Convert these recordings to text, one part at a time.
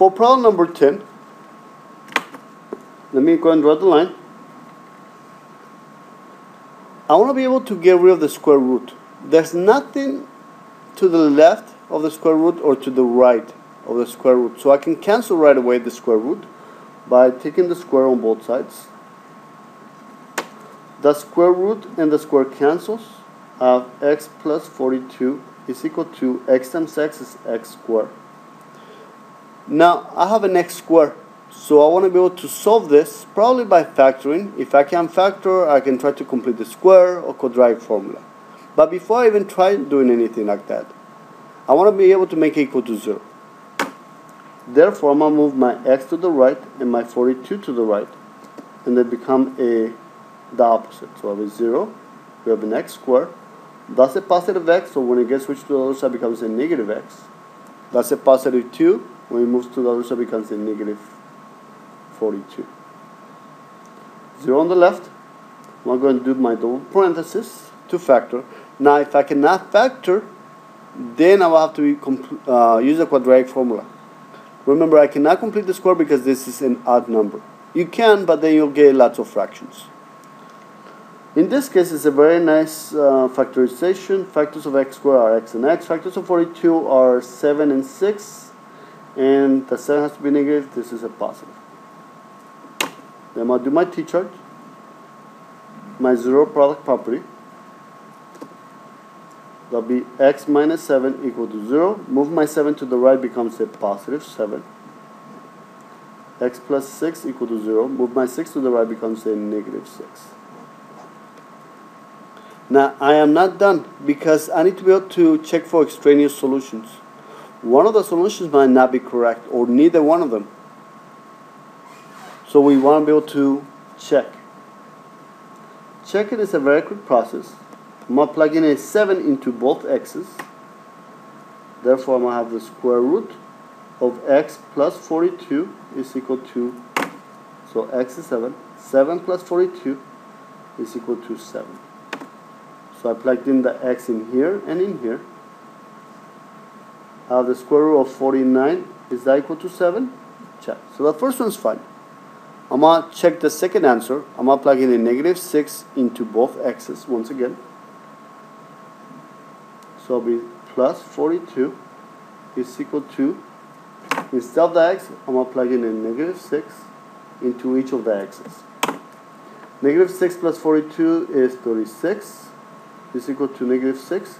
For problem number 10, let me go and draw the line. I want to be able to get rid of the square root. There's nothing to the left of the square root or to the right of the square root. So I can cancel right away the square root by taking the square on both sides. The square root and the square cancels. I have x plus 42 is equal to x times x is x squared. Now I have an x squared, so I want to be able to solve this probably by factoring. If I can factor, I can try to complete the square or quadratic formula. But before I even try doing anything like that, I want to be able to make it equal to 0. Therefore, I'm going to move my x to the right and my 42 to the right, and they become the opposite. So I have a 0, we have an x squared. That's a positive x, so when it gets switched to the other side, it becomes a negative x. That's a positive 2. When it moves to the other side, it becomes a negative 42. 0 on the left. I'm going to do my double parenthesis to factor. Now, if I cannot factor, then I will have to use a quadratic formula. Remember, I cannot complete the square because this is an odd number. You can, but then you'll get lots of fractions. In this case, it's a very nice factorization. Factors of x squared are x and x. Factors of 42 are 7 and 6. And the 7 has to be negative. This is a positive. Then I'm going to do my t-chart. My zero product property. That'll be x minus 7 equal to 0. Move my 7 to the right, becomes a positive 7. X plus 6 equal to 0. Move my 6 to the right, becomes a negative 6. Now, I am not done because I need to be able to check for extraneous solutions. One of the solutions might not be correct, or neither one of them. So we want to be able to check. Checking is a very quick process. I'm going to plug in a 7 into both x's. Therefore, I'm going to have the square root of x plus 42 is equal to, so x is 7. 7 plus 42 is equal to 7. So I plugged in the x in here and in here. I have the square root of 49. Is that equal to 7? Check. So the first one's fine. I'm going to check the second answer. I'm going to plug in a negative 6 into both x's once again. So it'll be plus 42 is equal to, instead of the x, I'm going to plug in a negative 6 into each of the x's. Negative 6 plus 42 is 36 is equal to negative 6.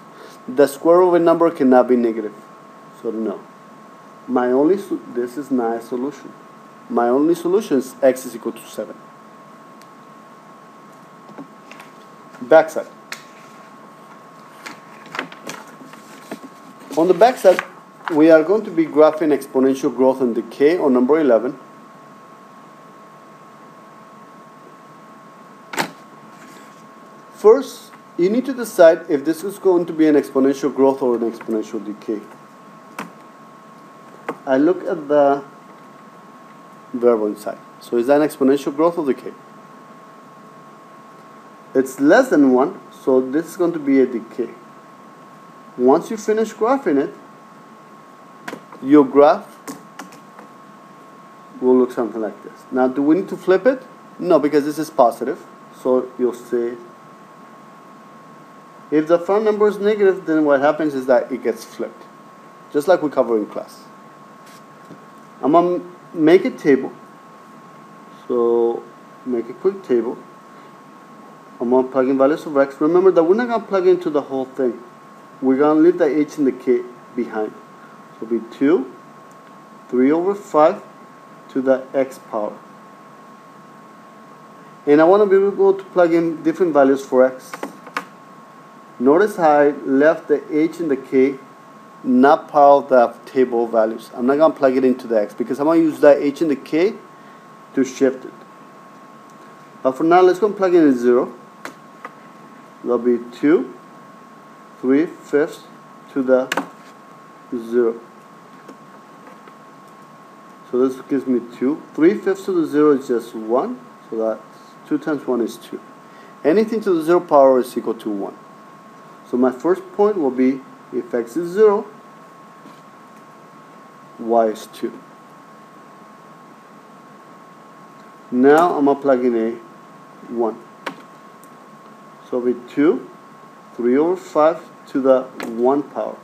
The square root of a number cannot be negative. So no. This is not a solution. My only solution is x is equal to 7. Backside. On the backside, we are going to be graphing exponential growth and decay on number 11. First, you need to decide if this is going to be an exponential growth or an exponential decay. I look at the variable inside. So is that an exponential growth or decay? It's less than 1, so this is going to be a decay. Once you finish graphing it, your graph will look something like this. Now, do we need to flip it? No, because this is positive. So you'll see, if the front number is negative, then what happens is that it gets flipped, just like we covered in class. I'm going to make a table. So make a quick table. I'm going to plug in values of x. Remember that we're not going to plug into the whole thing. We're going to leave the h and the k behind. So it'll be 2, 3 over 5 to the x power. And I want to be able to plug in different values for x. Notice how I left the h and the k not part of the table values. I'm not going to plug it into the x because I'm going to use the h and the k to shift it. But for now, let's go and plug in a 0. That'll be 2, 3/5 to the 0. So this gives me 2. 3/5 to the 0 is just 1. So that's 2 times 1 is 2. Anything to the 0 power is equal to 1. So my first point will be, if x is 0, y is 2. Now I'm going to plug in a 1. So it'll be 2, 3 over 5 to the 1 power.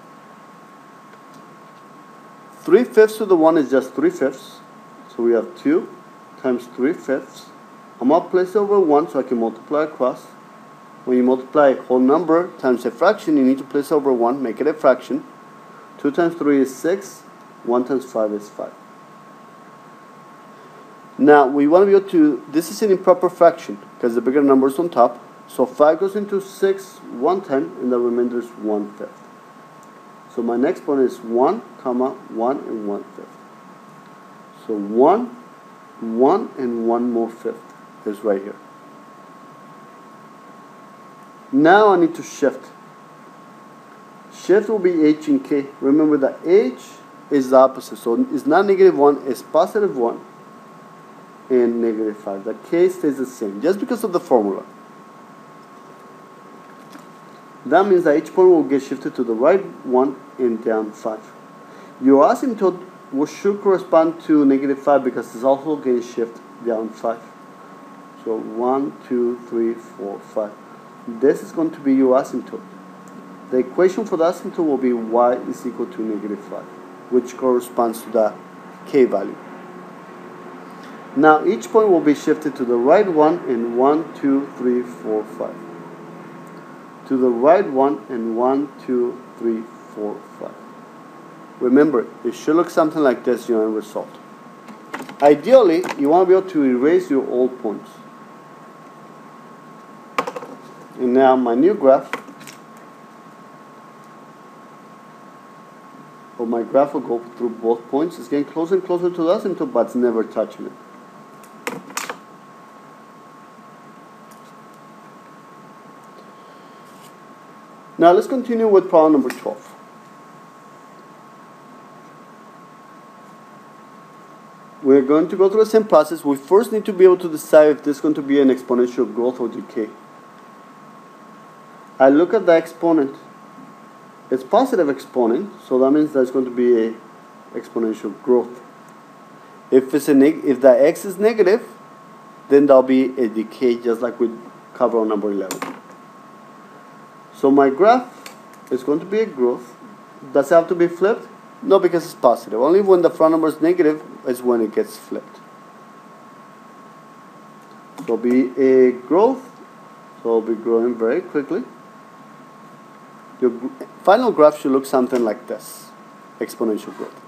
3/5 to the 1 is just 3/5. So we have 2 times 3/5. I'm going to place it over 1 so I can multiply across. When you multiply a whole number times a fraction, you need to place over 1, make it a fraction. 2 times 3 is 6, 1 times 5 is 5. Now we want to be able to, this is an improper fraction because the bigger number is on top. So 5 goes into 6 one time and the remainder is 1/5. So my next point is 1, 1 and 1/5. So 1, 1 and 1 more fifth is right here. Now I need to shift. Shift will be h and k. Remember that h is the opposite. So it's not -1, it's +1 and -5. The k stays the same just because of the formula. That means that each point will get shifted to the right 1 and down 5. Your asymptote should correspond to -5 because it's also going to shift down 5. So 1, 2, 3, 4, 5. This is going to be your asymptote. The equation for the asymptote will be y is equal to -5, which corresponds to the k value. Now each point will be shifted to the right 1 and 1, 2, 3, 4, 5. To the right 1 and 1, 2, 3, 4, 5. Remember, it should look something like this, your end result. Ideally, you want to be able to erase your old points. And now my new graph, or my graph will go through both points. It's getting closer and closer to the asymptote, but it's never touching it. Now let's continue with problem number 12. We're going to go through the same process. We first need to be able to decide if this is going to be an exponential growth or decay. I look at the exponent. It's positive exponent, so that means there's going to be a exponential growth. If the x is negative, then there'll be a decay, just like we covered on number 11. So my graph is going to be a growth. Does it have to be flipped? No, because it's positive. Only when the front number is negative is when it gets flipped. So it'll be a growth. So it'll be growing very quickly. Your final graph should look something like this. Exponential growth.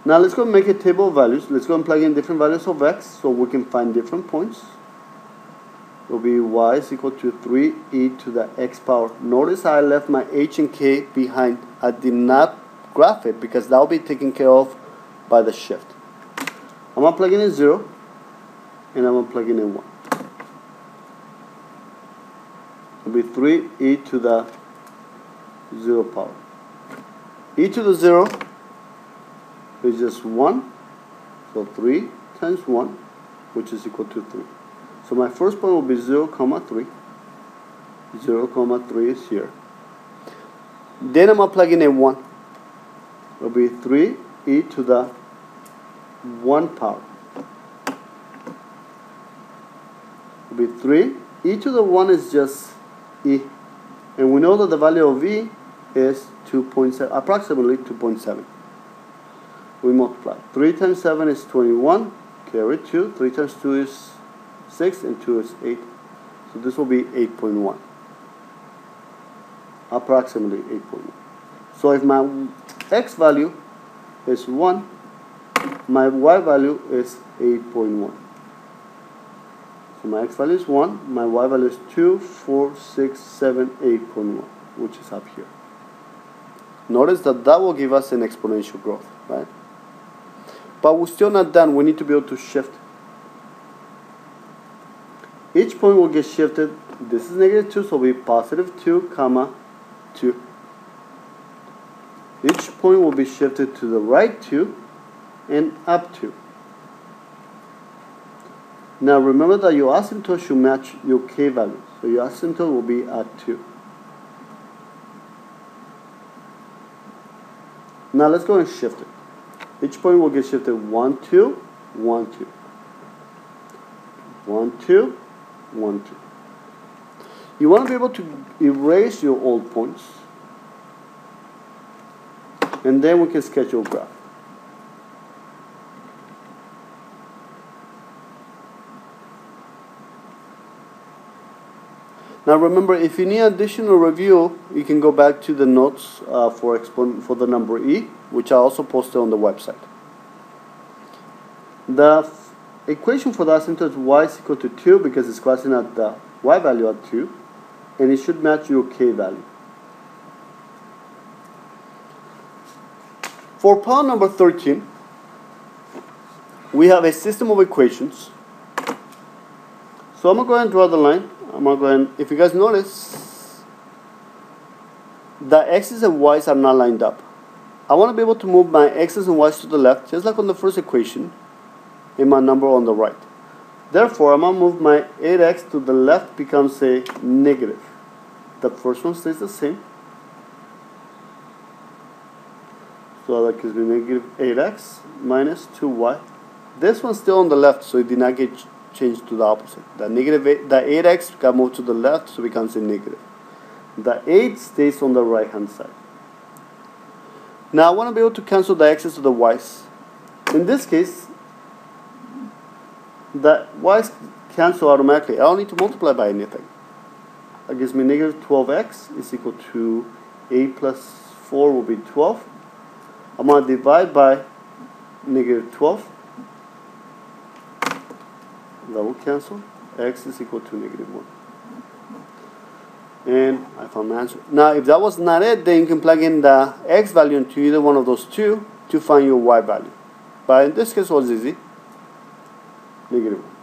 Now let's go and make a table of values. Let's go and plug in different values of x so we can find different points. It will be y is equal to 3e to the x power. Notice I left my h and k behind. I did not graph it because that will be taken care of by the shift. I'm going to plug in a 0 and I'm going to plug in a 1. It will be 3e to the 0 power. E to the 0 is just 1. So 3 times 1, which is equal to 3. So my first point will be 0, 3. 0, 3 is here. Then I'm going to plug in a 1. It will be 3e to the 1 power. It will be 3. E to the 1 is just e. And we know that the value of e is 2.7, approximately 2.7. We multiply. 3 times 7 is 21. Carry 2. 3 times 2 is 6 and 2 is 8. So this will be 8.1. Approximately 8.1. So if my x value is 1, my y value is 8.1. So my x value is 1, my y value is 2, 4, 6, 7, 8.1, which is up here. Notice that that will give us an exponential growth, right? But we're still not done. We need to be able to shift. Each point will get shifted. This is -2, so it'll be positive 2, 2. Each point will be shifted to the right 2 and up 2. Now remember that your asymptote should match your k value. So your asymptote will be at 2. Now let's go and shift it. Each point will get shifted 1, 2, 1, 2. 1, 2, 1, 2. You want to be able to erase your old points, and then we can sketch your graph. Now remember, if you need additional review, you can go back to the notes for the number E, which I also posted on the website. The equation for the asymptote is y is equal to 2 because it's crossing at the y value at 2, and it should match your k value. For problem number 13, we have a system of equations. So I'm going to go ahead and draw the line. I'm going to go ahead, if you guys notice, the x's and y's are not lined up. I want to be able to move my x's and y's to the left, just like on the first equation, and my number on the right. Therefore, I'm going to move my 8x to the left, becomes a negative. The first one stays the same. So that gives me negative 8x minus 2y. This one's still on the left, so it did not get changed to the opposite. The 8x got moved to the left, so it becomes a negative. The 8 stays on the right hand side. Now I want to be able to cancel the x's to the y's. In this case, the y's cancel automatically. I don't need to multiply by anything. That gives me negative 12x is equal to 8 plus 4 will be 12. I'm going to divide by negative 12. That will cancel. X is equal to negative 1. And I found my answer. Now, if that was not it, then you can plug in the x value into either one of those two to find your y value. But in this case, it was easy. Negative 1.